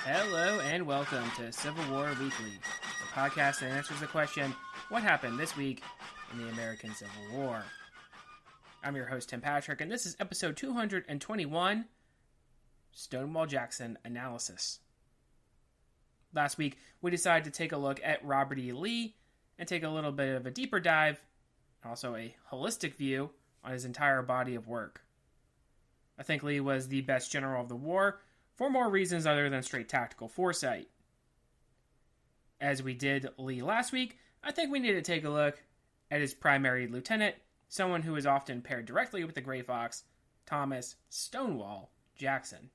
Hello and welcome to Civil War Weekly, the podcast that answers the question, what happened this week in the American Civil War? I'm your host, Tim Patrick, and this is episode 221, Stonewall Jackson Analysis. Last week, we decided to take a look at Robert E. Lee and take a little bit of a deeper dive, also a holistic view on his entire body of work. I think Lee was the best general of the war, for more reasons other than straight tactical foresight. As we did Lee last week, I think we need to take a look at his primary lieutenant, someone who is often paired directly with the Gray Fox, Thomas Stonewall Jackson.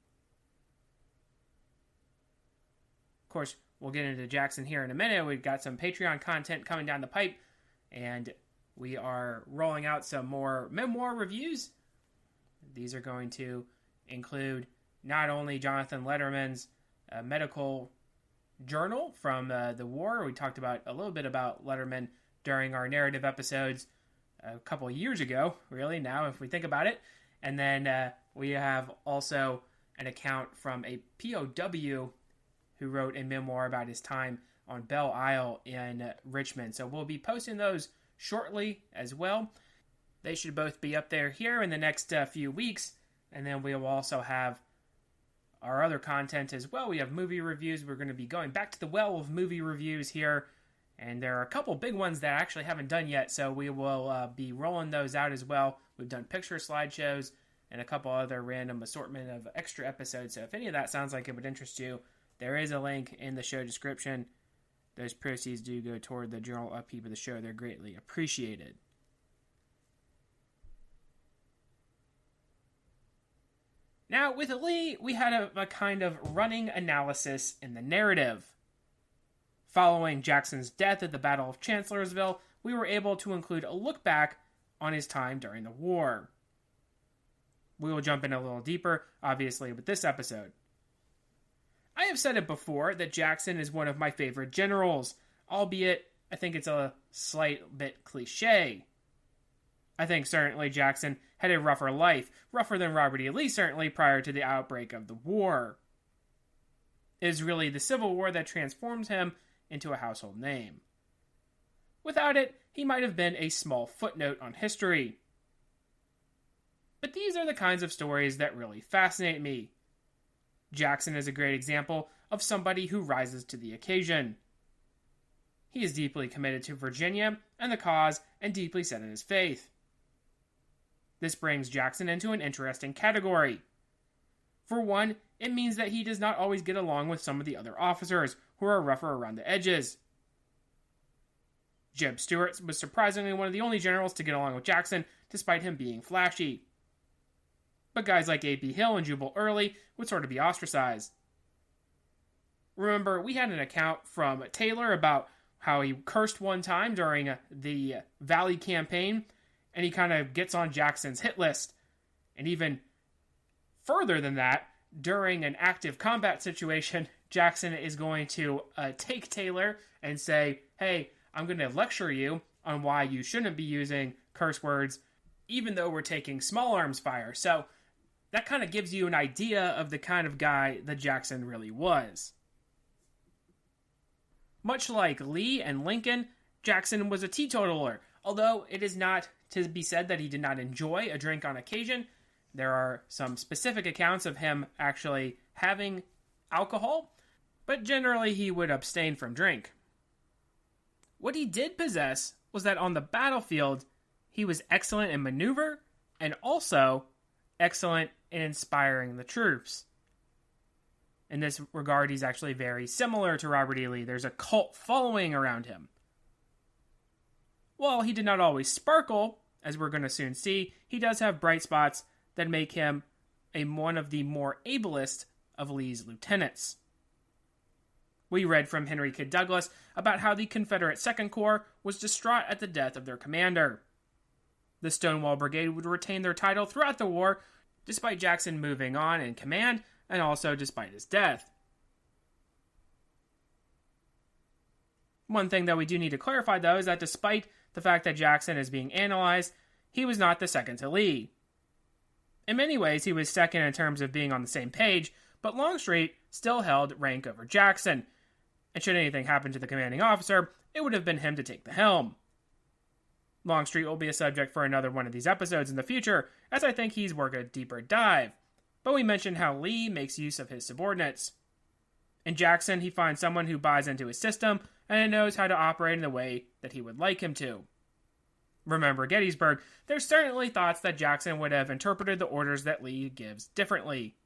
Of course, we'll get into Jackson here in a minute. We've got some Patreon content coming down the pipe, and we are rolling out some more memoir reviews. These are going to include not only Jonathan Letterman's medical journal from the war. We talked about a little bit about Letterman during our narrative episodes a couple of years ago, really, now if we think about it. And then we have also an account from a POW who wrote a memoir about his time on Belle Isle in Richmond. So we'll be posting those shortly as well. They should both be up there here in the next few weeks. And then we will also have our other content as well. We have movie reviews. We're going to be going back to the well of movie reviews here. And there are a couple big ones that I actually haven't done yet. So we will be rolling those out as well. We've done picture slideshows and a couple other random assortment of extra episodes. So if any of that sounds like it would interest you, there is a link in the show description. Those proceeds do go toward the general upkeep of the show. They're greatly appreciated. Now, with Lee, we had a kind of running analysis in the narrative. Following Jackson's death at the Battle of Chancellorsville, we were able to include a look back on his time during the war. We will jump in a little deeper, obviously, with this episode. I have said it before that Jackson is one of my favorite generals, albeit I think it's a slight bit cliche. I think certainly Jackson had a rougher life, rougher than Robert E. Lee certainly prior to the outbreak of the war. It is really the Civil War that transforms him into a household name. Without it, he might have been a small footnote on history. But these are the kinds of stories that really fascinate me. Jackson is a great example of somebody who rises to the occasion. He is deeply committed to Virginia and the cause and deeply set in his faith. This brings Jackson into an interesting category. For one, it means that he does not always get along with some of the other officers who are rougher around the edges. Jeb Stuart was surprisingly one of the only generals to get along with Jackson, despite him being flashy. But guys like A.P. Hill and Jubal Early would sort of be ostracized. Remember, we had an account from Taylor about how he cursed one time during the Valley campaign, and he kind of gets on Jackson's hit list. And even further than that, during an active combat situation, Jackson is going to take Taylor and say, hey, I'm going to lecture you on why you shouldn't be using curse words, even though we're taking small arms fire. So that kind of gives you an idea of the kind of guy that Jackson really was. Much like Lee and Lincoln, Jackson was a teetotaler, although it is not to be said that he did not enjoy a drink on occasion. There are some specific accounts of him actually having alcohol, but generally he would abstain from drink. What he did possess was that on the battlefield, he was excellent in maneuver and also excellent in inspiring the troops. In this regard, he's actually very similar to Robert E. Lee. There's a cult following around him. While he did not always sparkle, as we're going to soon see, he does have bright spots that make him one of the more ablest of Lee's lieutenants. We read from Henry Kidd Douglas about how the Confederate Second Corps was distraught at the death of their commander. The Stonewall Brigade would retain their title throughout the war, despite Jackson moving on in command, and also despite his death. One thing that we do need to clarify, though, is that despite the fact that Jackson is being analyzed, he was not the second to Lee. In many ways, he was second in terms of being on the same page, but Longstreet still held rank over Jackson, and should anything happen to the commanding officer, it would have been him to take the helm. Longstreet will be a subject for another one of these episodes in the future, as I think he's worth a deeper dive, but we mentioned how Lee makes use of his subordinates. In Jackson, he finds someone who buys into his system and knows how to operate in the way that he would like him to. Remember Gettysburg, there's certainly thoughts that Jackson would have interpreted the orders that Lee gives differently.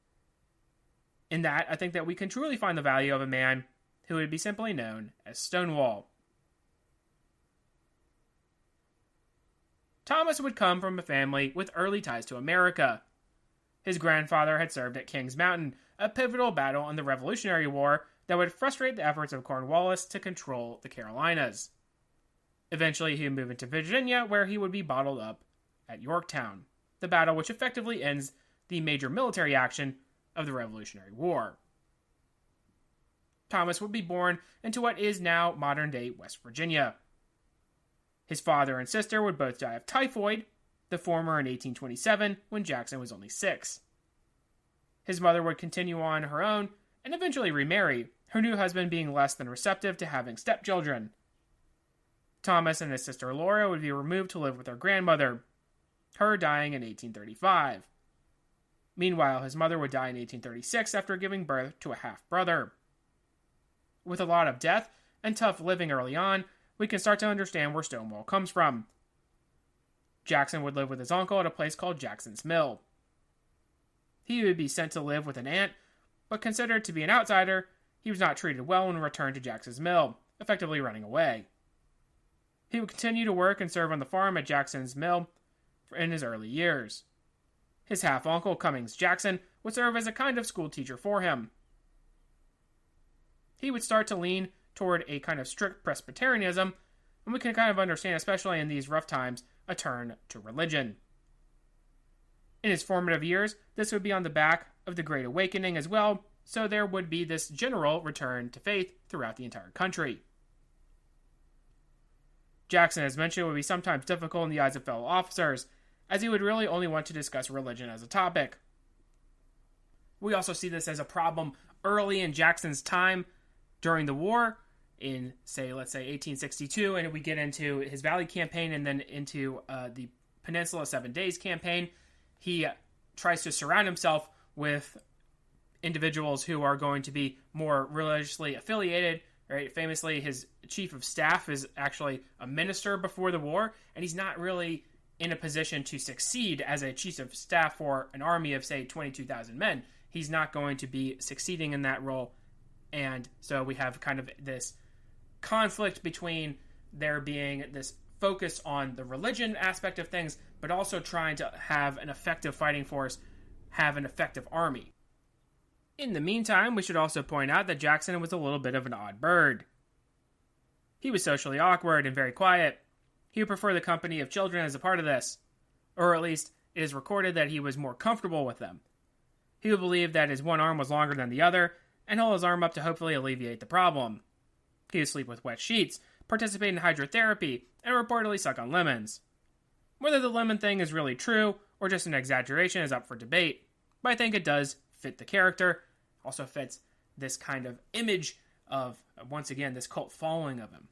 In that, I think that we can truly find the value of a man who would be simply known as Stonewall. Thomas would come from a family with early ties to America. His grandfather had served at Kings Mountain, a pivotal battle in the Revolutionary War that would frustrate the efforts of Cornwallis to control the Carolinas. Eventually, he would move into Virginia, where he would be bottled up at Yorktown, the battle which effectively ends the major military action of the Revolutionary War. Thomas would be born into what is now modern-day West Virginia. His father and sister would both die of typhoid, the former in 1827, when Jackson was only 6. His mother would continue on her own and eventually remarry, her new husband being less than receptive to having stepchildren. Thomas and his sister Laura would be removed to live with their grandmother, her dying in 1835. Meanwhile, his mother would die in 1836 after giving birth to a half-brother. With a lot of death and tough living early on, we can start to understand where Stonewall comes from. Jackson would live with his uncle at a place called Jackson's Mill. He would be sent to live with an aunt, but considered to be an outsider, he was not treated well and returned to Jackson's Mill, effectively running away. He would continue to work and serve on the farm at Jackson's Mill in his early years. His half-uncle, Cummings Jackson, would serve as a kind of school teacher for him. He would start to lean toward a kind of strict Presbyterianism, and we can kind of understand, especially in these rough times, a turn to religion. In his formative years, this would be on the back of the Great Awakening as well, so there would be this general return to faith throughout the entire country. Jackson, as mentioned, would be sometimes difficult in the eyes of fellow officers, as he would really only want to discuss religion as a topic. We also see this as a problem early in Jackson's time during the war, in, let's say 1862, and we get into his Valley Campaign and then into the Peninsula 7 Days Campaign. He tries to surround himself with individuals who are going to be more religiously affiliated. Right? Famously, his chief of staff is actually a minister before the war, and he's not really in a position to succeed as a chief of staff for an army of, say, 22,000 men. He's not going to be succeeding in that role, and so we have kind of this conflict between there being this focus on the religion aspect of things, but also trying to have an effective fighting force, have an effective army. In the meantime, we should also point out that Jackson was a little bit of an odd bird. He was socially awkward and very quiet. He would prefer the company of children as a part of this, or at least it is recorded that he was more comfortable with them. He would believe that his one arm was longer than the other, and hold his arm up to hopefully alleviate the problem. He would sleep with wet sheets, participate in hydrotherapy, and reportedly suck on lemons. Whether the lemon thing is really true, or just an exaggeration, is up for debate, but I think it does fit the character. Also fits this kind of image of, once again, this cult following of him.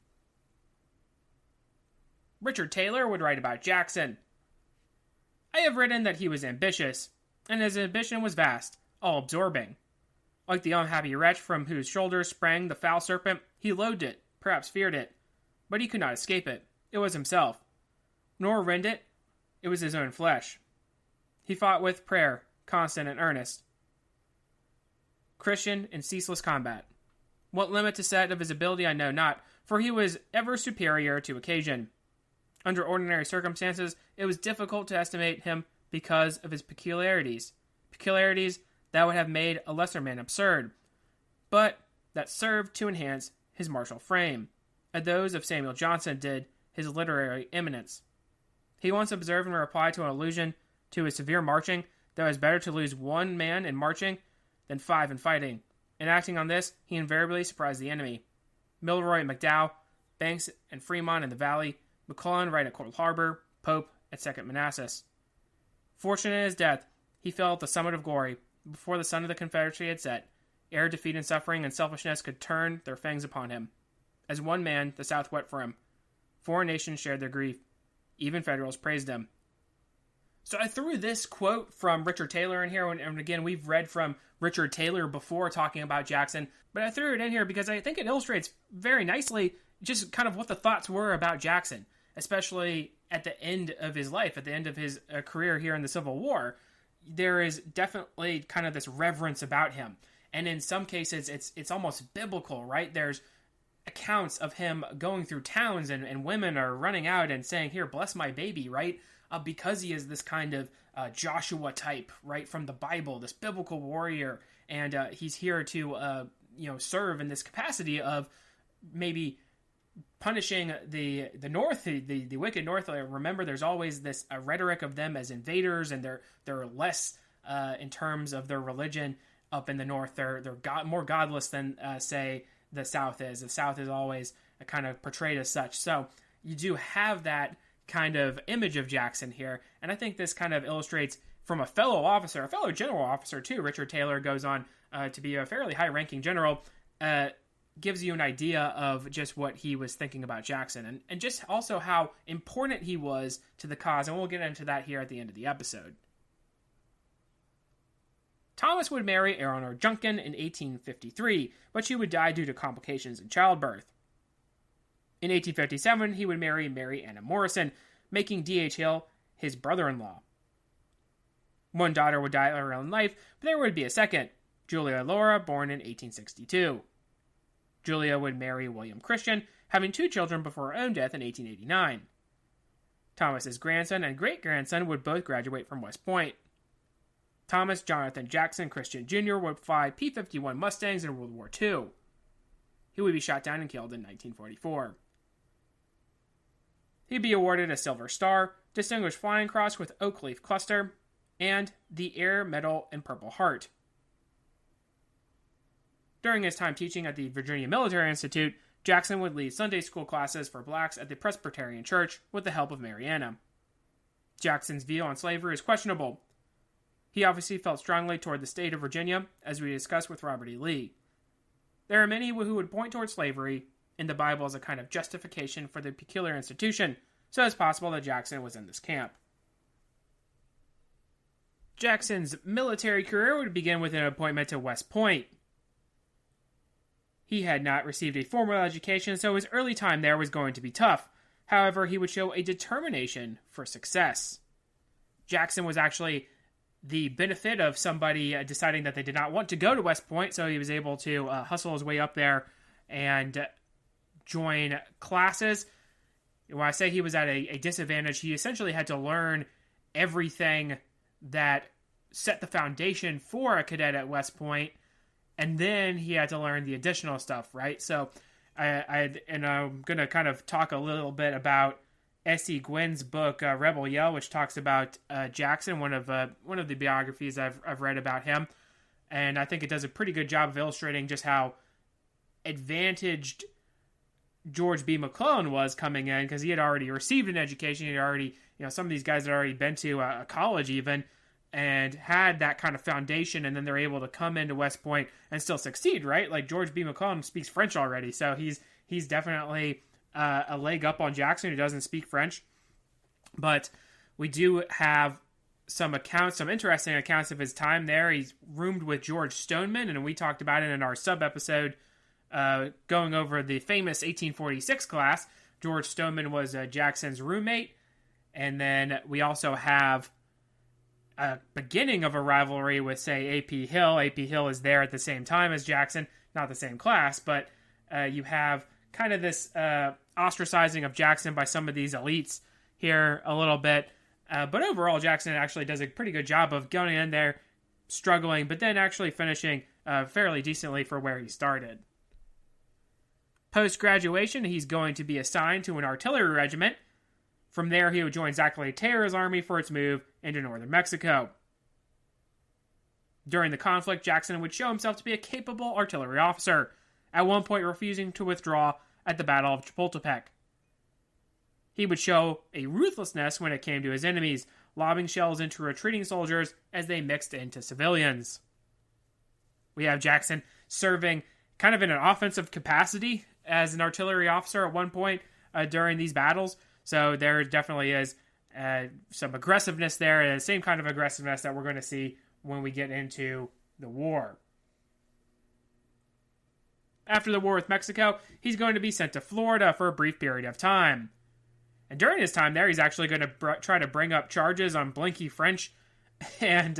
Richard Taylor would write about Jackson. I have written that he was ambitious, and his ambition was vast, all-absorbing. Like the unhappy wretch from whose shoulders sprang the foul serpent, he loathed it, perhaps feared it, but he could not escape it. It was himself. Nor rend it, it was his own flesh. He fought with prayer, constant and earnest. Christian in ceaseless combat. What limit to set of his ability I know not, for he was ever superior to occasion. Under ordinary circumstances, it was difficult to estimate him because of his peculiarities that would have made a lesser man absurd, but that served to enhance his martial frame, as those of Samuel Johnson did his literary eminence. He once observed in reply to an allusion to his severe marching that it was better to lose 1 man in marching than 5 in fighting, and acting on this, he invariably surprised the enemy. Milroy at McDowell, Banks and Fremont in the Valley, McClellan right at Cold Harbor, Pope at Second Manassas. Fortunate in his death, He fell at the summit of glory, before the sun of the Confederacy had set, ere defeat and suffering and selfishness could turn their fangs upon him. As one man, the South wept for him. Foreign nations shared their grief. Even Federals praised him. So I threw this quote from Richard Taylor in here, and again, we've read from Richard Taylor before talking about Jackson, but I threw it in here because I think it illustrates very nicely just kind of what the thoughts were about Jackson, especially at the end of his life, at the end of his career here in the Civil War. There is definitely kind of this reverence about him. And in some cases, it's almost biblical, right? There's accounts of him going through towns and women are running out and saying, here, bless my baby, right? Because he is this kind of Joshua type, right, from the Bible, this biblical warrior. And he's here to, serve in this capacity of maybe punishing the North, the wicked North. Remember, there's always this rhetoric of them as invaders, and they're less in terms of their religion up in the North. They're more godless than, say, the South is. The South is always kind of portrayed as such. So you do have that kind of image of Jackson here, and I think this kind of illustrates from a fellow officer, a fellow general officer too. Richard Taylor goes on to be a fairly high-ranking general, gives you an idea of just what he was thinking about Jackson, and just also how important he was to the cause, and we'll get into that here at the end of the episode. Thomas would marry Eleanor Junkin in 1853, but she would die due to complications in childbirth. In 1857, he would marry Mary Anna Morrison, making D.H. Hill his brother-in-law. One daughter would die early in life, but there would be a second, Julia Laura, born in 1862. Julia would marry William Christian, having 2 children before her own death in 1889. Thomas's grandson and great-grandson would both graduate from West Point. Thomas Jonathan Jackson Christian Jr. would fly P-51 Mustangs in World War II. He would be shot down and killed in 1944. He'd be awarded a Silver Star, Distinguished Flying Cross with Oak Leaf Cluster, and the Air Medal and Purple Heart. During his time teaching at the Virginia Military Institute, Jackson would lead Sunday school classes for blacks at the Presbyterian Church with the help of Mariana. Jackson's view on slavery is questionable. He obviously felt strongly toward the state of Virginia, as we discussed with Robert E. Lee. There are many who would point toward slavery in the Bible as a kind of justification for the peculiar institution, so it's possible that Jackson was in this camp. Jackson's military career would begin with an appointment to West Point. He had not received a formal education, so his early time there was going to be tough. However, he would show a determination for success. Jackson was actually the benefit of somebody deciding that they did not want to go to West Point, so he was able to hustle his way up there and join classes. When I say he was at a disadvantage, he essentially had to learn everything that set the foundation for a cadet at West Point, and then he had to learn the additional stuff, right? So I'm going to kind of talk a little bit about S.E. Gwynn's book, Rebel Yell, which talks about Jackson, one of the biographies I've read about him. And I think it does a pretty good job of illustrating just how advantaged George B. McClellan was coming in, because he had already received an education. He had already, some of these guys had already been to a college even, and had that kind of foundation, and then they're able to come into West Point and still succeed, right? Like George B. McClellan speaks French already, so he's definitely a leg up on Jackson, who doesn't speak French. But we do have some interesting accounts of his time there. He's roomed with George Stoneman, and we talked about it in our sub-episode going over the famous 1846 class. George Stoneman was Jackson's roommate. And then we also have a beginning of a rivalry with, say, A.P. Hill. A.P. Hill is there at the same time as Jackson, not the same class, but you have kind of this ostracizing of Jackson by some of these elites here a little bit. But overall, Jackson actually does a pretty good job of going in there, struggling, but then actually finishing fairly decently for where he started. Post-graduation, he's going to be assigned to an artillery regiment. From there, he would join Zachary Taylor's army for its move into northern Mexico. During the conflict, Jackson would show himself to be a capable artillery officer, at one point refusing to withdraw at the Battle of Chapultepec. He would show a ruthlessness when it came to his enemies, lobbing shells into retreating soldiers as they mixed into civilians. We have Jackson serving kind of in an offensive capacity as an artillery officer at one point during these battles. So there definitely is some aggressiveness there, and the same kind of aggressiveness that we're going to see when we get into the war. After the war with Mexico, he's going to be sent to Florida for a brief period of time. And during his time there, he's actually going to try to bring up charges on Blinky French, and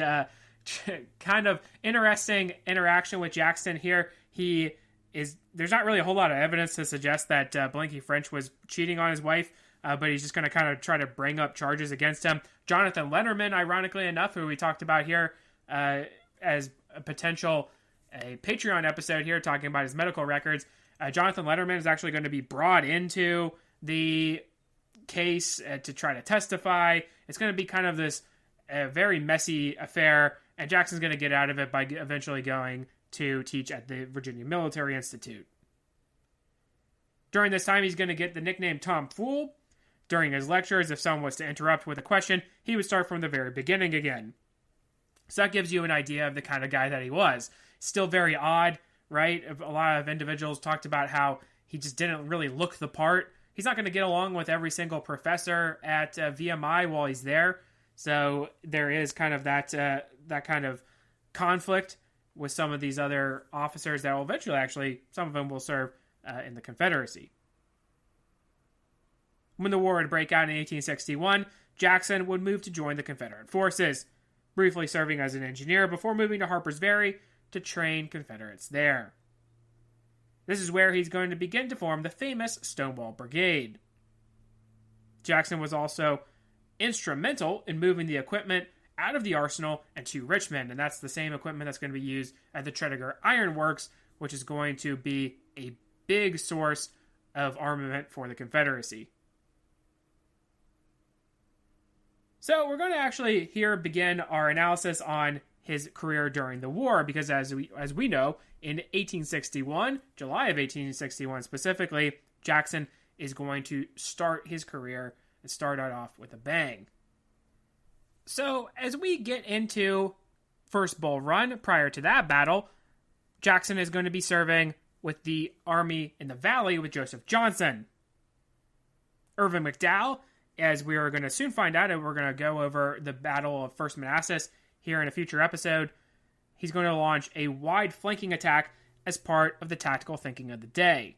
kind of interesting interaction with Jackson here. There's not really a whole lot of evidence to suggest that Blinky French was cheating on his wife, but he's just going to kind of try to bring up charges against him. Jonathan Letterman, ironically enough, who we talked about here as a potential Patreon episode here, talking about his medical records. Jonathan Letterman is actually going to be brought into the case to try to testify. It's going to be kind of this very messy affair, and Jackson's going to get out of it by eventually going to teach at the Virginia Military Institute. During this time, he's going to get the nickname Tom Fool. During his lectures, if someone was to interrupt with a question, he would start from the very beginning again. So that gives you an idea of the kind of guy that he was. Still very odd, right? A lot of individuals talked about how he just didn't really look the part. He's not going to get along with every single professor at VMI while he's there. So there is kind of that kind of conflict with some of these other officers that will eventually, actually, some of them will serve in the Confederacy. When the war would break out in 1861, Jackson would move to join the Confederate forces, briefly serving as an engineer before moving to Harper's Ferry to train Confederates there. This is where he's going to begin to form the famous Stonewall Brigade. Jackson was also instrumental in moving the equipment out of the arsenal and to Richmond, and that's the same equipment that's going to be used at the Tredegar Iron Works, which is going to be a big source of armament for the Confederacy. So we're going to actually here begin our analysis on his career during the war, because as we know, in 1861, July of 1861 specifically, Jackson is going to start his career and start it off with a bang. So as we get into First Bull Run, prior to that battle, Jackson is going to be serving with the Army in the Valley with Joseph Johnson. Irvin McDowell, as we are going to soon find out, and we're going to go over the Battle of First Manassas here in a future episode, he's going to launch a wide flanking attack as part of the tactical thinking of the day.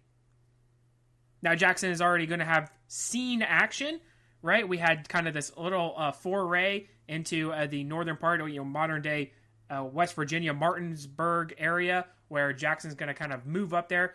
Now, Jackson is already going to have seen action, right? We had kind of this little foray into the northern part of modern-day West Virginia, Martinsburg area, where Jackson's going to kind of move up there,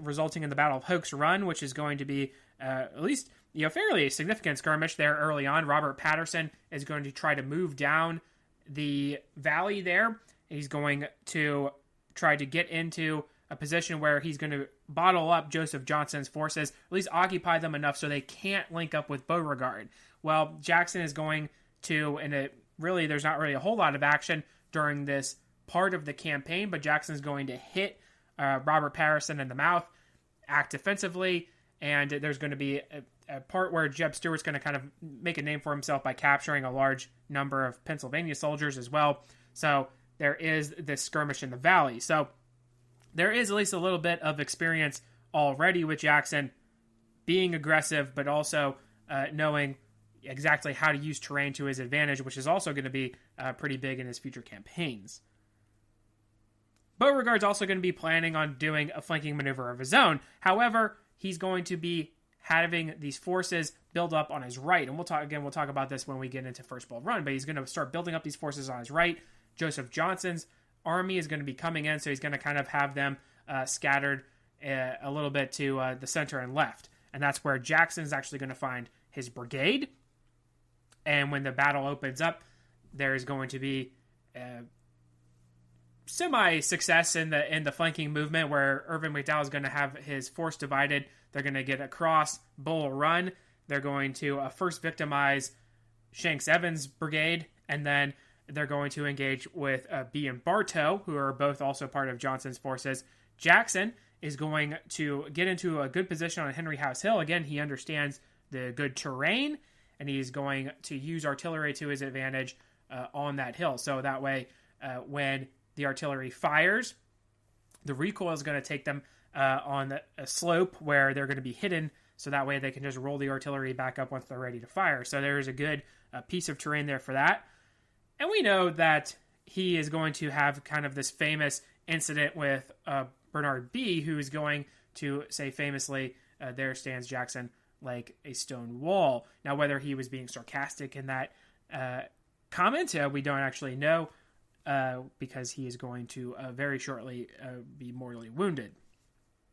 resulting in the Battle of Hoke's Run, which is going to be at least fairly significant skirmish there early on. Robert Patterson is going to try to move down the valley there. He's going to try to get into a position where he's going to bottle up Joseph Johnson's forces, at least occupy them enough so they can't link up with Beauregard. Well, Jackson is going to, and there's not really a whole lot of action during this part of the campaign, but Jackson's going to hit Robert Patterson in the mouth, act defensively, and there's going to be a part where Jeb Stuart's going to kind of make a name for himself by capturing a large number of Pennsylvania soldiers as well. So there is this skirmish in the valley. So there is at least a little bit of experience already with Jackson being aggressive, but also knowing exactly how to use terrain to his advantage, which is also going to be pretty big in his future campaigns. Beauregard's also going to be planning on doing a flanking maneuver of his own. However, he's going to be having these forces build up on his right. And we'll talk about this when we get into First Bull Run, but he's going to start building up these forces on his right. Joseph Johnson's army is going to be coming in, so he's going to kind of have them scattered a little bit to the center and left. And that's where Jackson's actually going to find his brigade. And when the battle opens up, there is going to be semi-success in the flanking movement, where Irvin McDowell is going to have his force divided. They're going to get across Bull Run. They're going to first victimize Shanks Evans' brigade, and then they're going to engage with B and Bartow, who are both also part of Johnson's forces. Jackson is going to get into a good position on Henry House Hill. Again, he understands the good terrain, and he's going to use artillery to his advantage on that hill. So that way, when the artillery fires, the recoil is going to take them on a slope where they're going to be hidden, so that way they can just roll the artillery back up once they're ready to fire. So there's a good piece of terrain there for that. And we know that he is going to have kind of this famous incident with Bernard B., who is going to say famously, there stands Jackson like a stone wall. Now, whether he was being sarcastic in that comment, we don't actually know, because he is going to very shortly be mortally wounded.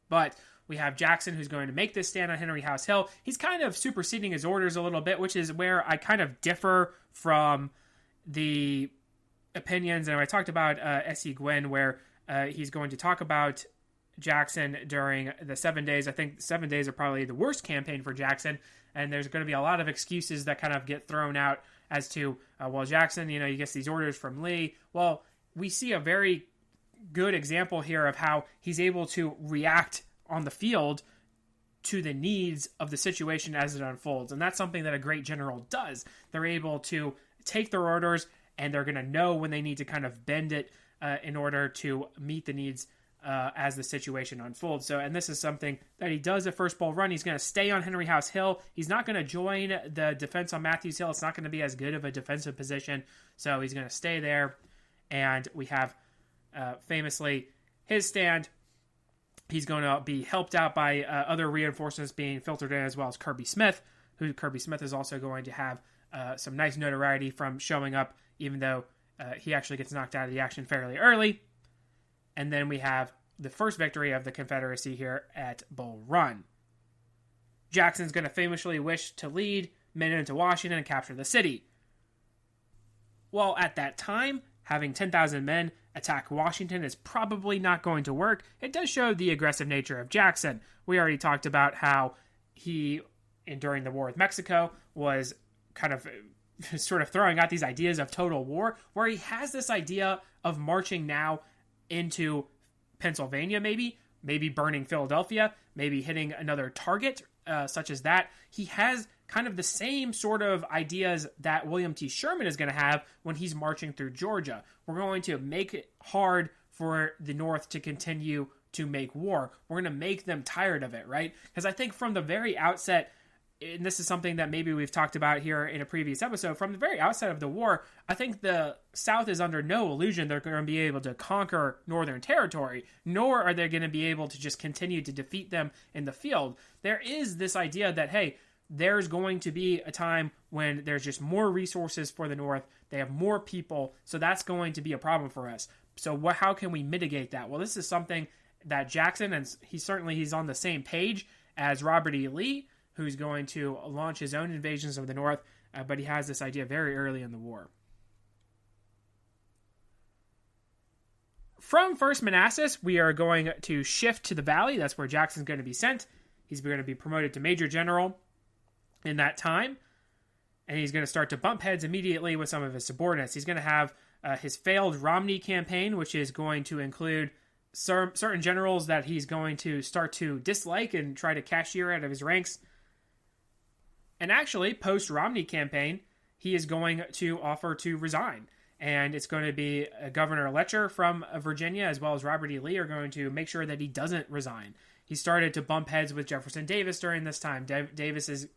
But we have Jackson, who's going to make this stand on Henry House Hill. He's kind of superseding his orders a little bit, which is where I kind of differ from the opinions. And I talked about S.E. Gwynn, where he's going to talk about Jackson during the 7 days. I think 7 days are probably the worst campaign for Jackson, and there's going to be a lot of excuses that kind of get thrown out as to, well, Jackson, he gets these orders from Lee. Well, we see a very good example here of how he's able to react on the field to the needs of the situation as it unfolds. And that's something that a great general does. They're able to take their orders, and they're going to know when they need to kind of bend it in order to meet the needs as the situation unfolds. And this is something that he does at First Bull Run. He's going to stay on Henry House Hill. He's not going to join the defense on Matthews Hill. It's not going to be as good of a defensive position. So he's going to stay there. And we have famously his stand. He's going to be helped out by other reinforcements being filtered in, as well as Kirby Smith, who Kirby Smith is also going to have some nice notoriety from showing up, even though he actually gets knocked out of the action fairly early. And then we have the first victory of the Confederacy here at Bull Run. Jackson's going to famously wish to lead men into Washington and capture the city. Well, at that time, having 10,000 men attack Washington is probably not going to work. It does show the aggressive nature of Jackson. We already talked about how he, during the war with Mexico, was kind of sort of throwing out these ideas of total war, where he has this idea of marching now into Pennsylvania, maybe burning Philadelphia, maybe hitting another target, such as that. He has kind of the same sort of ideas that William T. Sherman is going to have when he's marching through Georgia. We're going to make it hard for the North to continue to make war. We're going to make them tired of it, right? Because I think from the very outset, and this is something that maybe we've talked about here in a previous episode, from the very outset of the war, I think the South is under no illusion they're going to be able to conquer Northern territory, nor are they going to be able to just continue to defeat them in the field. There is this idea that, hey, there's going to be a time when there's just more resources for the North. They have more people, so that's going to be a problem for us. So how can we mitigate that? Well, this is something that Jackson, and he's on the same page as Robert E. Lee, who's going to launch his own invasions of the North, but he has this idea very early in the war. From First Manassas, we are going to shift to the Valley. That's where Jackson's going to be sent. He's going to be promoted to Major General in that time, and he's going to start to bump heads immediately with some of his subordinates. He's going to have his failed Romney campaign, which is going to include certain generals that he's going to start to dislike and try to cashier out of his ranks. And actually, post-Romney campaign, he is going to offer to resign. And it's going to be Governor Letcher from Virginia, as well as Robert E. Lee, are going to make sure that he doesn't resign. He started to bump heads with Jefferson Davis during this time. Davis is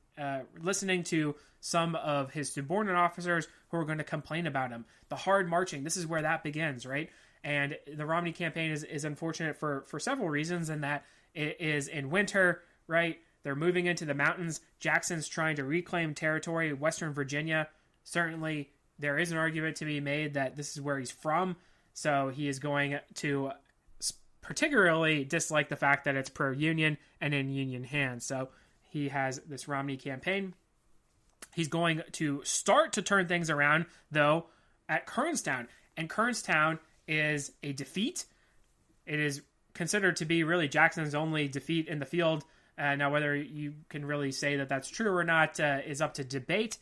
listening to some of his subordinate officers who are going to complain about him. The hard marching, this is where that begins, right? And the Romney campaign is unfortunate for several reasons, in that it is in winter, right? They're moving into the mountains. Jackson's trying to reclaim territory, Western Virginia. Certainly, there is an argument to be made that this is where he's from, so he is going to particularly dislike the fact that it's pro-Union and in Union hands. So he has this Romney campaign. He's going to start to turn things around, though, at Kernstown. And Kernstown is a defeat. It is considered to be really Jackson's only defeat in the field. Now, whether you can really say that that's true or not is up to debate,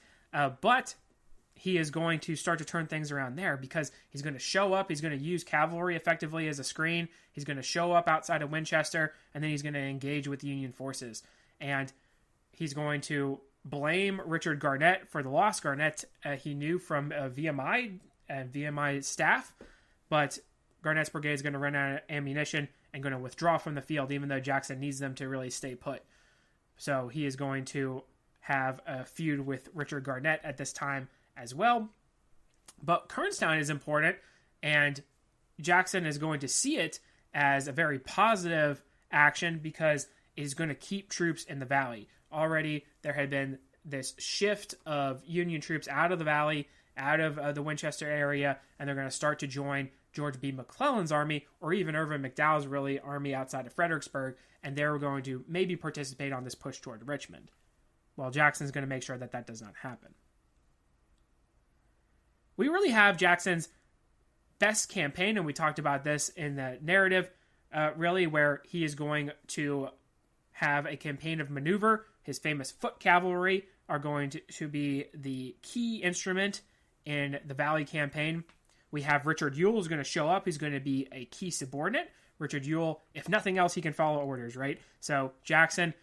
but he is going to start to turn things around there, because he's going to show up, he's going to use cavalry effectively as a screen, he's going to show up outside of Winchester, and then he's going to engage with Union forces. And he's going to blame Richard Garnett for the loss. Garnett, he knew from VMI and VMI staff, but Garnett's brigade is going to run out of ammunition and going to withdraw from the field, even though Jackson needs them to really stay put. So he is going to have a feud with Richard Garnett at this time as well. But Kernstown is important, and Jackson is going to see it as a very positive action because it is going to keep troops in the valley. Already, there had been this shift of Union troops out of the valley, out of the Winchester area, and they're going to start to join George B. McClellan's army, or even Irvin McDowell's really army outside of Fredericksburg, and they're going to maybe participate on this push toward Richmond. Well, Jackson's going to make sure that that does not happen. We really have Jackson's best campaign, and we talked about this in the narrative, really, where he is going to have a campaign of maneuver. His famous foot cavalry are going to be the key instrument in the Valley campaign. We have Richard Ewell who's going to show up. He's going to be a key subordinate. Richard Ewell, if nothing else, he can follow orders, right? So Jackson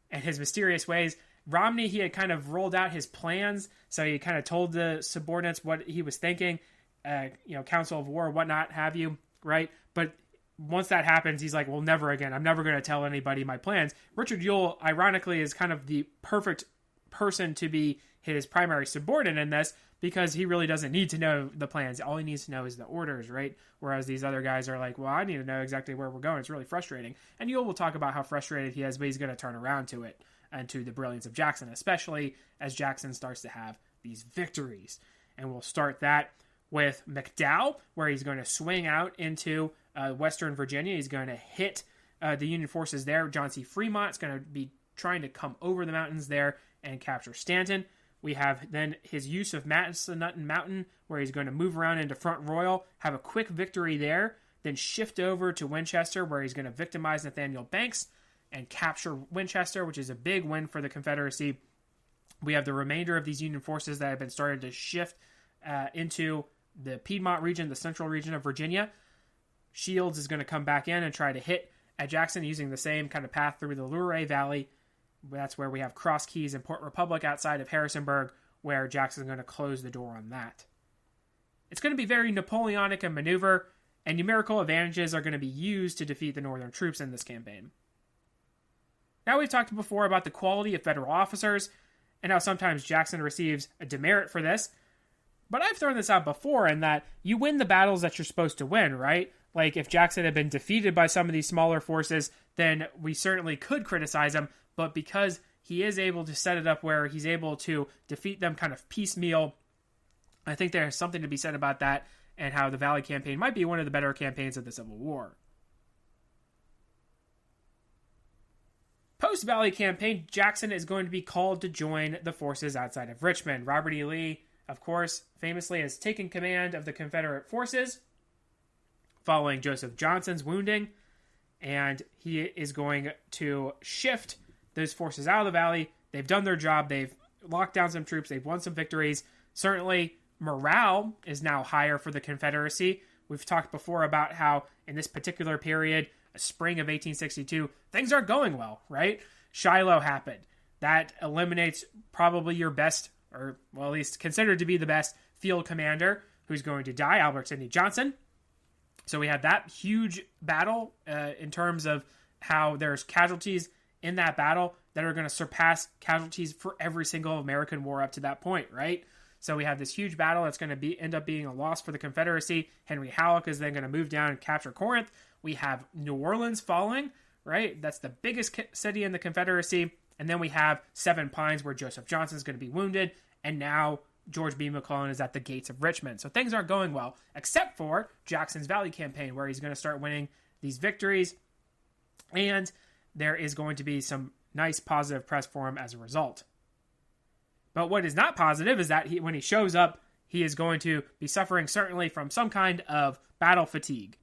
and his mysterious ways. Romney, he had kind of rolled out his plans, so he kind of told the subordinates what he was thinking, Council of War, whatnot, have you, right? But once that happens, he's like, well, never again. I'm never going to tell anybody my plans. Richard Ewell, ironically, is kind of the perfect person to be his primary subordinate in this because he really doesn't need to know the plans. All he needs to know is the orders, right? Whereas these other guys are like, well, I need to know exactly where we're going. It's really frustrating. And Ewell will talk about how frustrated he is, but he's going to turn around to it and to the brilliance of Jackson, especially as Jackson starts to have these victories. And we'll start that with McDowell, where he's going to swing out into Western Virginia. He's going to hit the Union forces there. John C. Fremont's going to be trying to come over the mountains there and capture Stanton. We have then his use of Massanutten Mountain, where he's going to move around into Front Royal, have a quick victory there, then shift over to Winchester, where he's going to victimize Nathaniel Banks and capture Winchester, which is a big win for the Confederacy. We have the remainder of these Union forces that have been started to shift into the Piedmont region, the central region of Virginia. Shields is going to come back in and try to hit at Jackson using the same kind of path through the Luray Valley. That's where we have Cross Keys and Port Republic outside of Harrisonburg, where Jackson's going to close the door on that. It's going to be very Napoleonic in maneuver, and numerical advantages are going to be used to defeat the Northern troops in this campaign. Now, we've talked before about the quality of federal officers, and how sometimes Jackson receives a demerit for this. But I've thrown this out before in that you win the battles that you're supposed to win, right? Like, if Jackson had been defeated by some of these smaller forces, then we certainly could criticize him. But because he is able to set it up where he's able to defeat them kind of piecemeal, I think there's something to be said about that and how the Valley campaign might be one of the better campaigns of the Civil War. Post-Valley campaign, Jackson is going to be called to join the forces outside of Richmond. Robert E. Lee, of course, famously has taken command of the Confederate forces following Joseph Johnson's wounding, and he is going to shift those forces out of the valley. They've done their job. They've locked down some troops. They've won some victories. Certainly, morale is now higher for the Confederacy. We've talked before about how in this particular period, spring of 1862, things aren't going well, right? Shiloh happened. That eliminates probably your best, or well, at least considered to be the best field commander who's going to die, Albert Sidney Johnston. So we had that huge battle in terms of how there's casualties in that battle that are going to surpass casualties for every single American war up to that point, right? So we have this huge battle that's going to end up being a loss for the Confederacy. Henry Halleck is then going to move down and capture Corinth. We have New Orleans falling, right? That's the biggest city in the Confederacy. And then we have Seven Pines, where Joseph Johnson is going to be wounded. And now George B. McClellan is at the gates of Richmond. So things aren't going well, except for Jackson's Valley campaign, where he's going to start winning these victories. And there is going to be some nice positive press for him as a result. But what is not positive is that when he shows up, he is going to be suffering certainly from some kind of battle fatigue.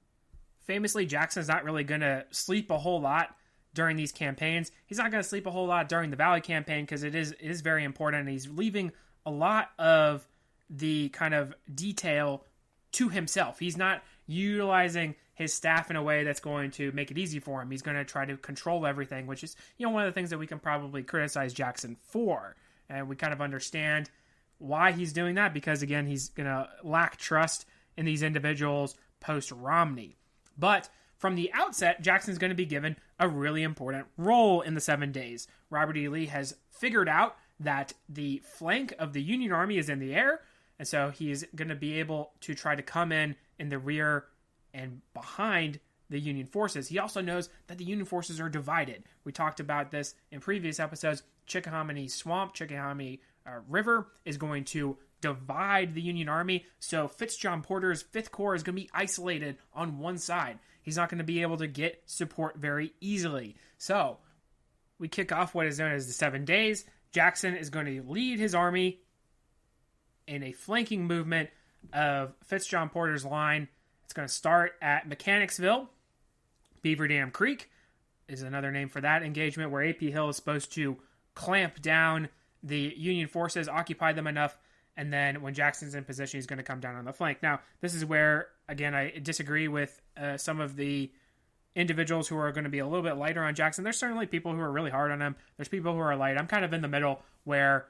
Famously, Jackson's not really going to sleep a whole lot during these campaigns. He's not going to sleep a whole lot during the Valley campaign because it is very important, and he's leaving a lot of the kind of detail to himself. He's not utilizing his staff in a way that's going to make it easy for him. He's going to try to control everything, which is, one of the things that we can probably criticize Jackson for. And we kind of understand why he's doing that, because, again, he's going to lack trust in these individuals post-Romney. But from the outset, Jackson's going to be given a really important role in the 7 days. Robert E. Lee has figured out that the flank of the Union Army is in the air, and so he's going to be able to try to come in the rear and behind the Union forces. He also knows that the Union forces are divided. We talked about this in previous episodes. Chickahominy Swamp, Chickahominy River is going to divide the Union Army, so Fitzjohn Porter's 5th Corps is going to be isolated on one side. He's not going to be able to get support very easily. So we kick off what is known as the 7 days. Jackson is going to lead his army in a flanking movement of Fitzjohn Porter's line. It's going to start at Mechanicsville. Beaver Dam Creek is another name for that engagement, where A.P. Hill is supposed to clamp down the Union forces, occupy them enough, and then when Jackson's in position, he's going to come down on the flank. Now, this is where, again, I disagree with some of the individuals who are going to be a little bit lighter on Jackson. There's certainly people who are really hard on him. There's people who are light. I'm kind of in the middle, where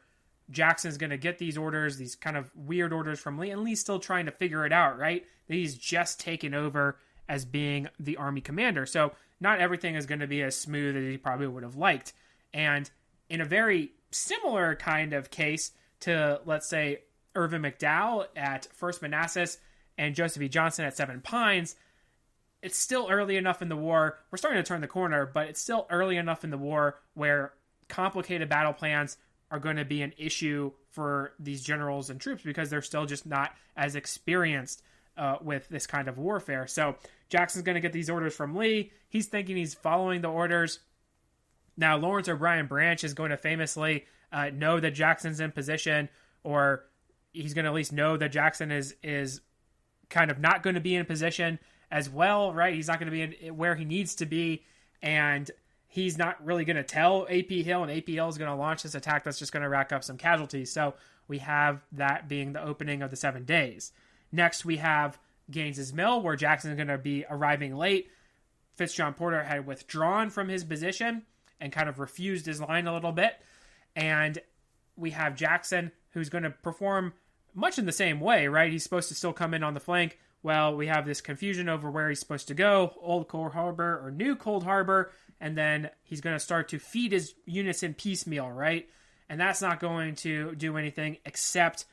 Jackson's going to get these orders, these kind of weird orders from Lee, and Lee's still trying to figure it out, right? He's just taken over as being the Army commander. So not everything is going to be as smooth as he probably would have liked. And in a very similar kind of case to, let's say, Irvin McDowell at 1st Manassas and Joseph E. Johnson at 7 Pines, it's still early enough in the war. We're starting to turn the corner, but it's still early enough in the war where complicated battle plans are going to be an issue for these generals and troops, because they're still just not as experienced with this kind of warfare. So Jackson's going to get these orders from Lee. He's thinking he's following the orders. Now, Lawrence O'Brien Branch is going to famously know that Jackson's in position, or he's going to at least know that Jackson is kind of not going to be in position as well, right? He's not going to be in where he needs to be, and he's not really going to tell A.P. Hill, and A.P. Hill is going to launch this attack that's just going to rack up some casualties. So we have that being the opening of the 7 days. Next, we have Gaines's Mill, where Jackson's going to be arriving late. Fitzjohn Porter had withdrawn from his position and kind of refused his line a little bit. And we have Jackson, who's going to perform much in the same way, right? He's supposed to still come in on the flank. Well, we have this confusion over where he's supposed to go, Old Cold Harbor or New Cold Harbor, and then he's going to start to feed his units in piecemeal, right? And that's not going to do anything except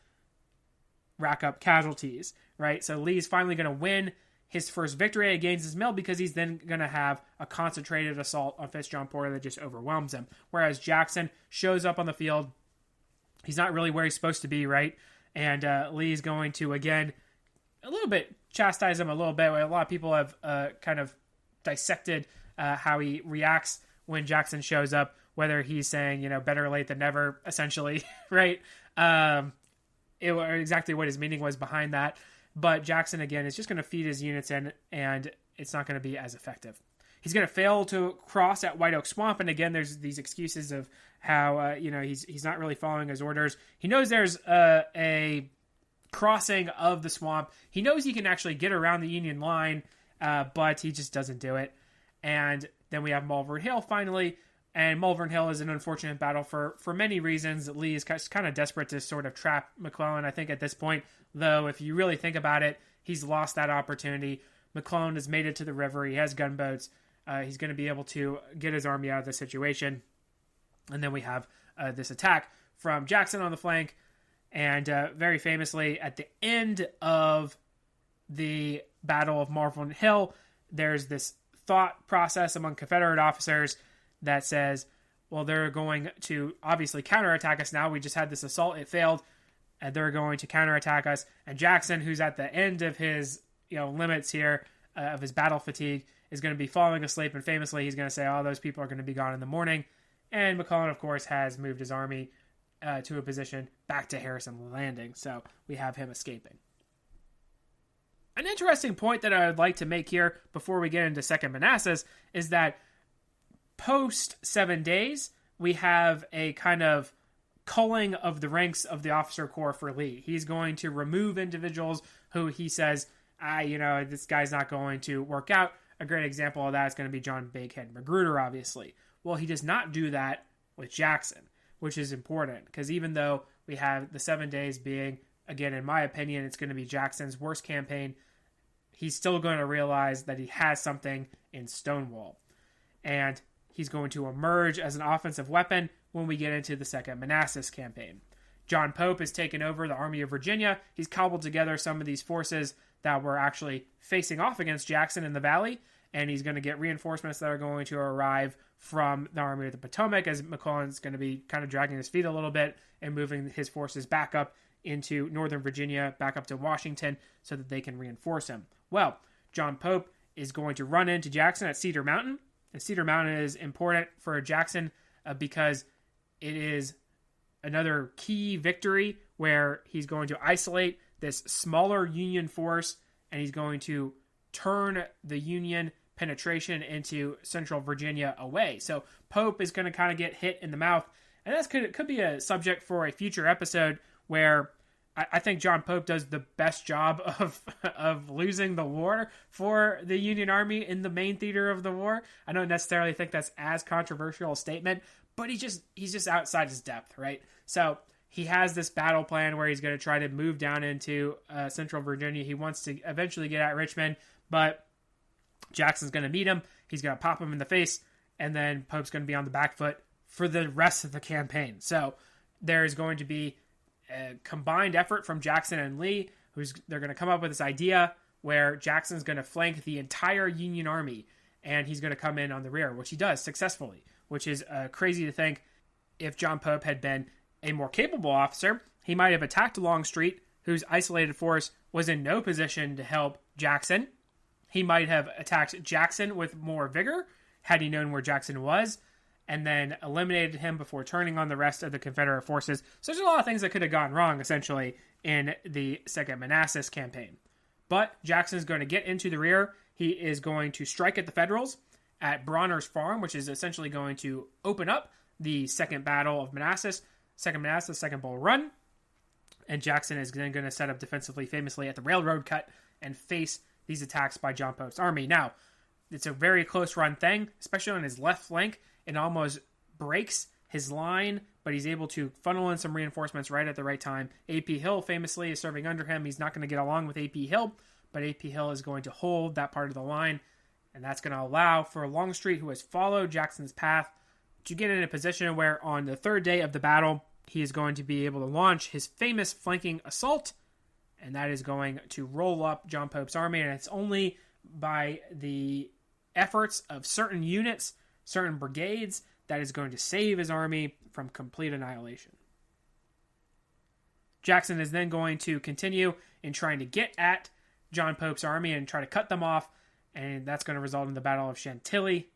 rack up casualties, right? So Lee's finally going to win his first victory against his Mill, because he's then going to have a concentrated assault on Fitzjohn Porter that just overwhelms him. Whereas Jackson shows up on the field. He's not really where he's supposed to be, right? And Lee's going to, again, a little bit chastise him a little bit. A lot of people have kind of dissected how he reacts when Jackson shows up, whether he's saying, better late than never, essentially, right? Exactly what his meaning was behind that. But Jackson, again, is just going to feed his units in, and it's not going to be as effective. He's going to fail to cross at White Oak Swamp, and again, there's these excuses of how, he's not really following his orders. He knows there's a crossing of the swamp. He knows he can actually get around the Union line, but he just doesn't do it. And then we have Malvern Hill finally, and Malvern Hill is an unfortunate battle for many reasons. Lee is kind of desperate to sort of trap McClellan, I think, at this point, though if you really think about it, he's lost that opportunity. McClellan has made it to the river. He has gunboats. He's going to be able to get his army out of the situation. And then we have this attack from Jackson on the flank. And very famously, at the end of the Battle of Malvern Hill, there's this thought process among Confederate officers that says, well, they're going to obviously counterattack us now. We just had this assault. It failed. And they're going to counterattack us. And Jackson, who's at the end of his limits here, of his battle fatigue, is going to be falling asleep. And famously, he's going to say, oh, those people are going to be gone in the morning. And McClellan, of course, has moved his army to a position back to Harrison Landing. So we have him escaping. An interesting point that I would like to make here before we get into 2nd Manassas is that post 7 days, we have a kind of culling of the ranks of the officer corps for Lee. He's going to remove individuals who he says this guy's not going to work out. A great example of that is going to be John Bakehead Magruder, obviously. Well, he does not do that with Jackson, which is important, because even though we have the 7 days being, again, in my opinion, it's going to be Jackson's worst campaign, he's still going to realize that he has something in Stonewall. And he's going to emerge as an offensive weapon when we get into the Second Manassas campaign. John Pope has taken over the Army of Virginia. He's cobbled together some of these forces that were actually facing off against Jackson in the Valley, and he's going to get reinforcements that are going to arrive from the Army of the Potomac, as McClellan's going to be kind of dragging his feet a little bit and moving his forces back up into Northern Virginia, back up to Washington, so that they can reinforce him. Well, John Pope is going to run into Jackson at Cedar Mountain, and Cedar Mountain is important for Jackson because it is another key victory where he's going to isolate this smaller Union force, and he's going to turn the Union penetration into Central Virginia away. So Pope is going to kind of get hit in the mouth, and that could be a subject for a future episode where I think John Pope does the best job of losing the war for the Union Army in the main theater of the war. I don't necessarily think that's as controversial a statement, but he's just outside his depth, right? So he has this battle plan where he's going to try to move down into Central Virginia. He wants to eventually get at Richmond, but Jackson's going to meet him. He's going to pop him in the face, and then Pope's going to be on the back foot for the rest of the campaign. So there's going to be a combined effort from Jackson and Lee. They're going to come up with this idea where Jackson's going to flank the entire Union Army, and he's going to come in on the rear, which he does successfully, which is crazy to think. If John Pope had been a more capable officer, he might have attacked Longstreet, whose isolated force was in no position to help Jackson. He might have attacked Jackson with more vigor had he known where Jackson was, and then eliminated him before turning on the rest of the Confederate forces. So there's a lot of things that could have gone wrong, essentially, in the Second Manassas campaign. But Jackson's going to get into the rear. He is going to strike at the Federals at Bronner's Farm, which is essentially going to open up the Second Battle of Manassas, Second Bull Run. And Jackson is then going to set up defensively, famously, at the railroad cut and face these attacks by John Pope's army. Now, it's a very close run thing, especially on his left flank. It almost breaks his line, but he's able to funnel in some reinforcements right at the right time. A.P. Hill famously is serving under him. He's not going to get along with A.P. Hill, but A.P. Hill is going to hold that part of the line, and that's going to allow for Longstreet, who has followed Jackson's path, to get in a position where on the third day of the battle, he is going to be able to launch his famous flanking assault, and that is going to roll up John Pope's army, and it's only by the efforts of certain units, certain brigades, that is going to save his army from complete annihilation. Jackson is then going to continue in trying to get at John Pope's army and try to cut them off, and that's going to result in the Battle of Chantilly,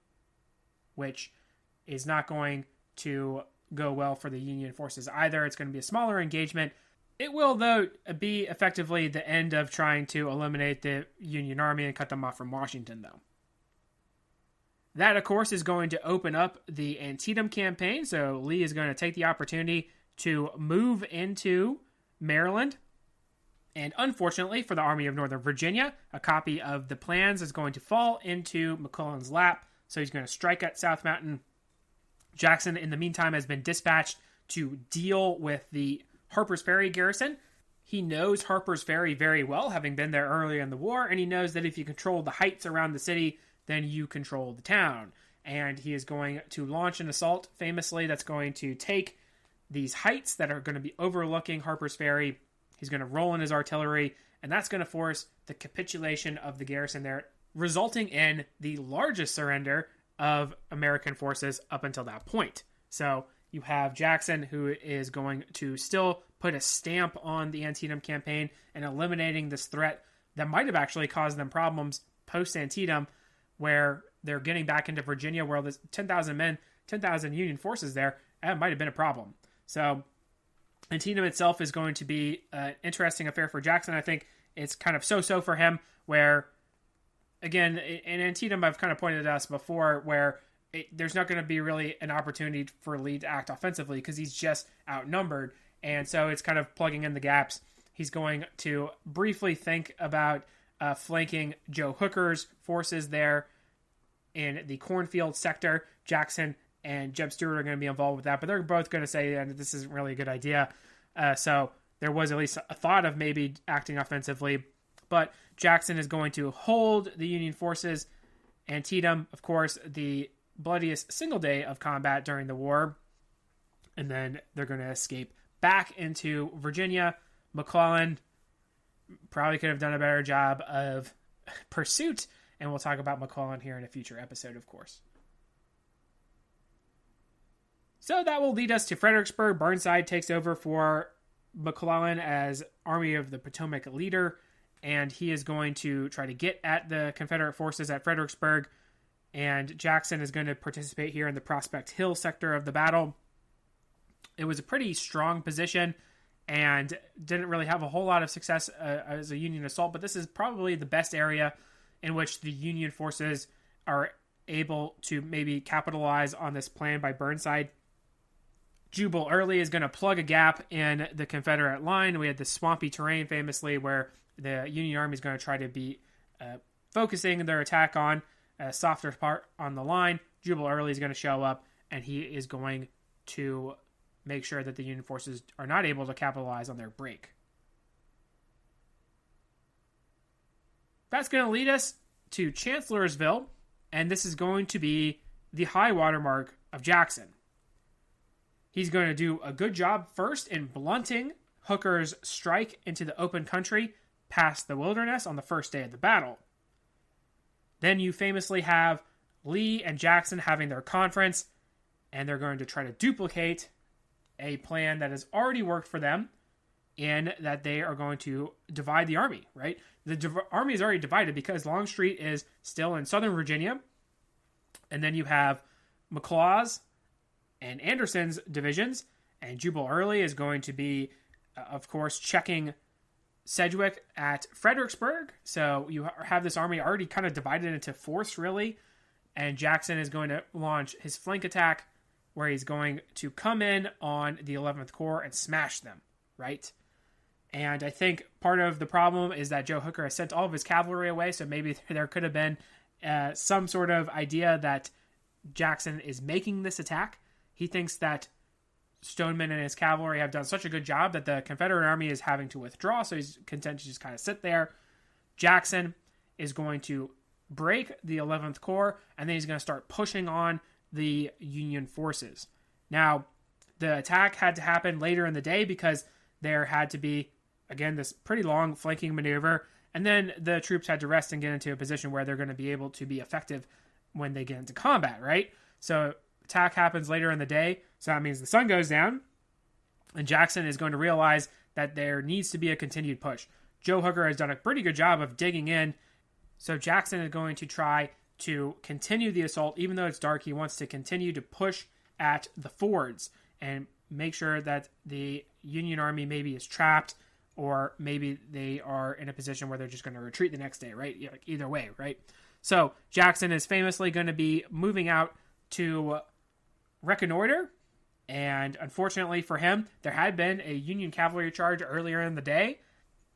which is not going to go well for the Union forces either. It's going to be a smaller engagement. It will, though, be effectively the end of trying to eliminate the Union Army and cut them off from Washington, though. That, of course, is going to open up the Antietam campaign, so Lee is going to take the opportunity to move into Maryland. And unfortunately for the Army of Northern Virginia, a copy of the plans is going to fall into McClellan's lap, so he's going to strike at South Mountain. Jackson, in the meantime, has been dispatched to deal with the Harper's Ferry garrison. He knows Harper's Ferry very well, having been there earlier in the war, and he knows that if you control the heights around the city, then you control the town. And he is going to launch an assault, famously, that's going to take these heights that are going to be overlooking Harper's Ferry. He's going to roll in his artillery, and that's going to force the capitulation of the garrison there, resulting in the largest surrender of American forces up until that point. So you have Jackson, who is going to still put a stamp on the Antietam campaign and eliminating this threat that might have actually caused them problems post-Antietam, where they're getting back into Virginia, where there's 10,000 men, 10,000 Union forces there. That might have been a problem. So Antietam itself is going to be an interesting affair for Jackson. I think it's kind of so-so for him, where, again, in Antietam, I've kind of pointed to us before, where there's not going to be really an opportunity for Lee to act offensively because he's just outnumbered. And so it's kind of plugging in the gaps. He's going to briefly think about flanking Joe Hooker's forces there in the cornfield sector. Jackson and Jeb Stuart are going to be involved with that, but they're both going to say that this isn't really a good idea. So there was at least a thought of maybe acting offensively, but Jackson is going to hold the Union forces. Antietam, of course, the bloodiest single day of combat during the war, and then they're going to escape back into Virginia. McClellan probably could have done a better job of pursuit, and we'll talk about McClellan here in a future episode, of course. So that will lead us to Fredericksburg. Burnside takes over for McClellan as Army of the Potomac leader, and he is going to try to get at the Confederate forces at Fredericksburg, and Jackson is going to participate here in the Prospect Hill sector of the battle. It was a pretty strong position and didn't really have a whole lot of success as a Union assault, but this is probably the best area in which the Union forces are able to maybe capitalize on this plan by Burnside. Jubal Early is going to plug a gap in the Confederate line. We had the swampy terrain famously where the Union Army is going to try to be focusing their attack on a softer part on the line. Jubal Early is going to show up, and he is going to make sure that the Union forces are not able to capitalize on their break. That's going to lead us to Chancellorsville, and this is going to be the high watermark of Jackson. He's going to do a good job first in blunting Hooker's strike into the open country past the Wilderness on the first day of the battle. Then you famously have Lee and Jackson having their conference, and they're going to try to duplicate a plan that has already worked for them in that they are going to divide the army, right? The army is already divided because Longstreet is still in Southern Virginia, and then you have McLaws and Anderson's divisions, and Jubal Early is going to be, of course, checking Sedgwick at Fredericksburg. So you have this army already kind of divided into fourths, really, and Jackson is going to launch his flank attack where he's going to come in on the 11th Corps and smash them, right? And I think part of the problem is that Joe Hooker has sent all of his cavalry away, so maybe there could have been some sort of idea that Jackson is making this attack. He thinks that Stoneman and his cavalry have done such a good job that the Confederate army is having to withdraw, so he's content to just kind of sit there. Jackson is going to break the 11th Corps, and then he's going to start pushing on the Union forces. Now, the attack had to happen later in the day because there had to be, again, this pretty long flanking maneuver, and then the troops had to rest and get into a position where they're going to be able to be effective when they get into combat, right? So attack happens later in the day, so that means the sun goes down, and Jackson is going to realize that there needs to be a continued push. Joe Hooker has done a pretty good job of digging in, so Jackson is going to try to continue the assault. Even though it's dark, he wants to continue to push at the fords and make sure that the Union army maybe is trapped, or maybe they are in a position where they're just going to retreat the next day, right? Like either way, right? So Jackson is famously going to be moving out to reconnoiter, and unfortunately for him, there had been a Union cavalry charge earlier in the day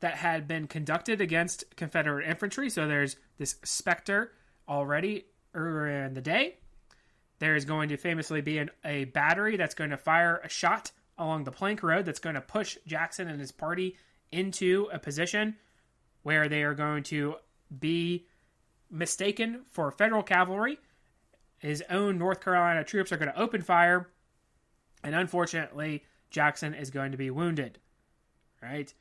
that had been conducted against Confederate infantry, so there's this specter already earlier in the day. There is going to famously be a battery that's going to fire a shot along the plank road that's going to push Jackson and his party into a position where they are going to be mistaken for Federal cavalry. His own North Carolina troops are going to open fire, and unfortunately, Jackson is going to be wounded, right?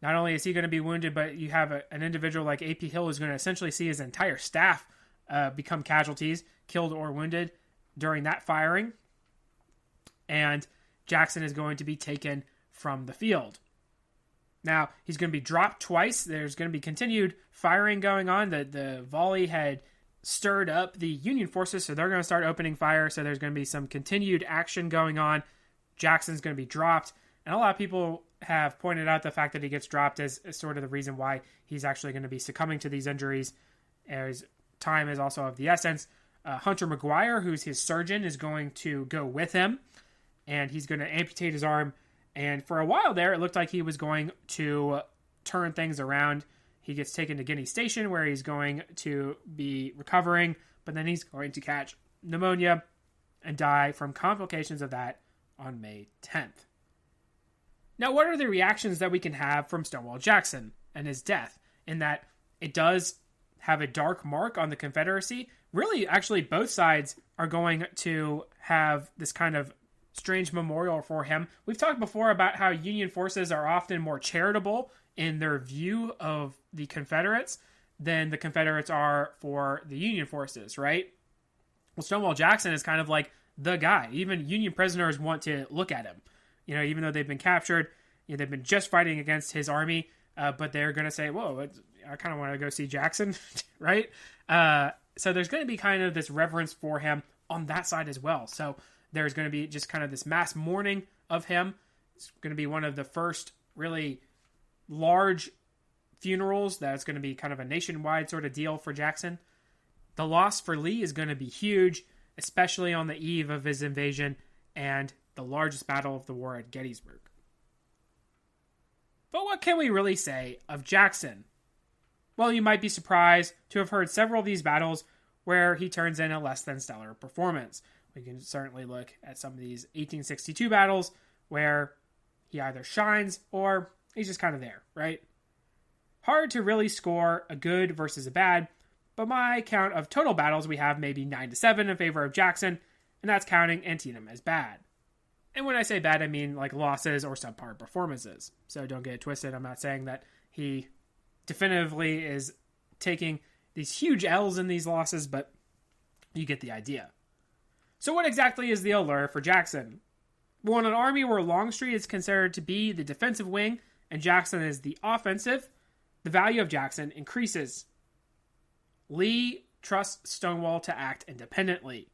Not only is he going to be wounded, but you have an individual like A.P. Hill who's going to essentially see his entire staff become casualties, killed or wounded during that firing, and Jackson is going to be taken from the field. Now, he's going to be dropped twice. There's going to be continued firing going on. The volley had stirred up the Union forces, so they're going to start opening fire, so there's going to be some continued action going on. Jackson's going to be dropped, and a lot of people have pointed out the fact that he gets dropped as sort of the reason why he's actually going to be succumbing to these injuries, as time is also of the essence. Hunter McGuire, who's his surgeon, is going to go with him, and he's going to amputate his arm. And for a while there, it looked like he was going to turn things around. he gets taken to Guinea Station where he's going to be recovering, but then he's going to catch pneumonia and die from complications of that on May 10th. Now, what are the reactions that we can have from Stonewall Jackson and his death? In that it does have a dark mark on the Confederacy. Really, actually, both sides are going to have this kind of strange memorial for him. We've talked before about how Union forces are often more charitable in their view of the Confederates than the Confederates are for the Union forces, right? Well, Stonewall Jackson is kind of like the guy. Even Union prisoners want to look at him. Even though they've been captured, they've been just fighting against his army, but they're going to say, whoa, I kind of want to go see Jackson, right? So there's going to be kind of this reverence for him on that side as well. So there's going to be just kind of this mass mourning of him. It's going to be one of the first really large funerals that's going to be kind of a nationwide sort of deal for Jackson. The loss for Lee is going to be huge, especially on the eve of his invasion and the largest battle of the war at Gettysburg. But what can we really say of Jackson? Well, you might be surprised to have heard several of these battles where he turns in a less than stellar performance. We can certainly look at some of these 1862 battles where he either shines or he's just kind of there, right? Hard to really score a good versus a bad, but my count of total battles we have maybe 9-7 in favor of Jackson, and that's counting Antietam as bad. And when I say bad, I mean like losses or subpar performances. So don't get it twisted. I'm not saying that he definitively is taking these huge L's in these losses, but you get the idea. So what exactly is the allure for Jackson? Well, in an army where Longstreet is considered to be the defensive wing and Jackson is the offensive, the value of Jackson increases. Lee trusts Stonewall to act independently.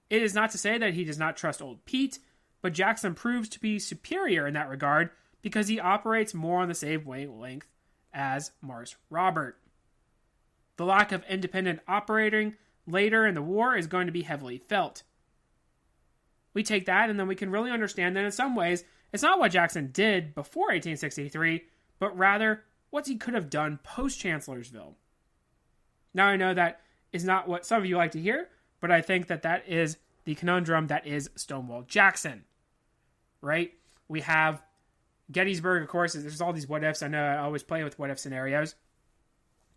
It is not to say that he does not trust Old Pete, but Jackson proves to be superior in that regard because he operates more on the same wavelength as Morris Robert. The lack of independent operating later in the war is going to be heavily felt. We take that and then we can really understand that in some ways, it's not what Jackson did before 1863, but rather what he could have done post-Chancellorsville. Now I know that is not what some of you like to hear, but I think that that is the conundrum that is Stonewall Jackson, right? We have Gettysburg, of course, there's all these what-ifs. I know I always play with what-if scenarios,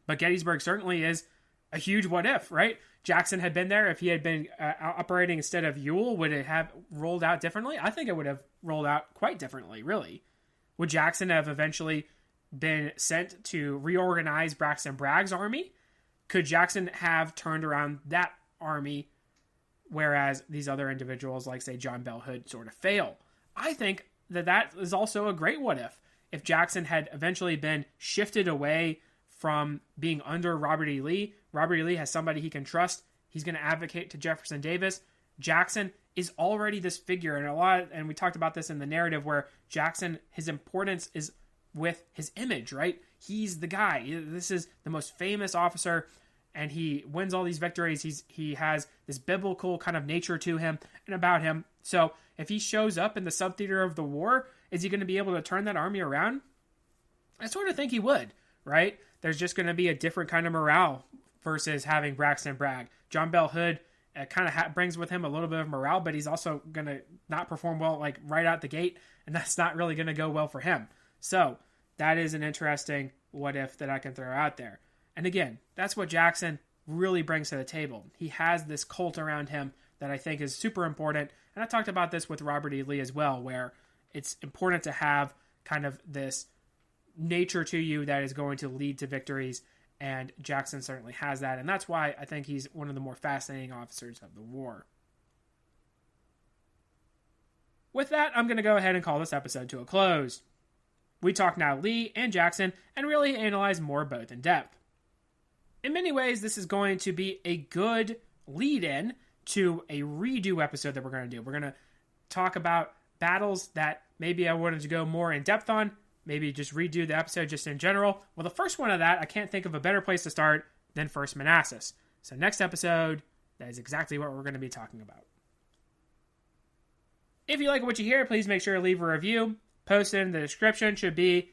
but Gettysburg certainly is a huge what-if, right? Jackson had been there. If he had been operating instead of Ewell, would it have rolled out differently? I think it would have rolled out quite differently, really. Would Jackson have eventually been sent to reorganize Braxton Bragg's army? Could Jackson have turned around that army, whereas these other individuals, like, say, John Bell Hood, sort of fail? I think that that is also a great what-if. If Jackson had eventually been shifted away from being under Robert E. Lee, Robert E. Lee has somebody he can trust. He's going to advocate to Jefferson Davis. Jackson is already this figure, and we talked about this in the narrative where Jackson, his importance is with his image, right? He's the guy. This is the most famous officer, and he wins all these victories. He has this biblical kind of nature to him and about him. So if he shows up in the subtheater of the war, is he going to be able to turn that army around? I sort of think he would, right? There's just going to be a different kind of morale versus having Braxton Bragg. John Bell Hood kind of brings with him a little bit of morale, but he's also going to not perform well like right out the gate, and that's not really going to go well for him. So that is an interesting what if that I can throw out there. And again, that's what Jackson really brings to the table. He has this cult around him that I think is super important. And I talked about this with Robert E. Lee as well, where it's important to have kind of this nature to you that is going to lead to victories. And Jackson certainly has that. And that's why I think he's one of the more fascinating officers of the war. With that, I'm going to go ahead and call this episode to a close. We talk now Lee and Jackson and really analyze more both in depth. In many ways, this is going to be a good lead-in to a redo episode that we're going to do. We're going to talk about battles that maybe I wanted to go more in depth on, maybe just redo the episode just in general. Well, the first one of that, I can't think of a better place to start than First Manassas. So next episode, that is exactly what we're going to be talking about. If you like what you hear, please make sure to leave a review. Posted in the description should be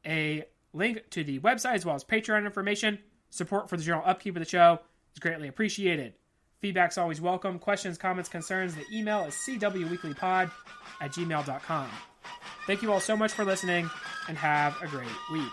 a link to the website as well as Patreon information. Support for the general upkeep of the show is greatly appreciated. Feedback's always welcome. Questions, comments, concerns, the email is cwweeklypod@gmail.com. Thank you all so much for listening, and have a great week.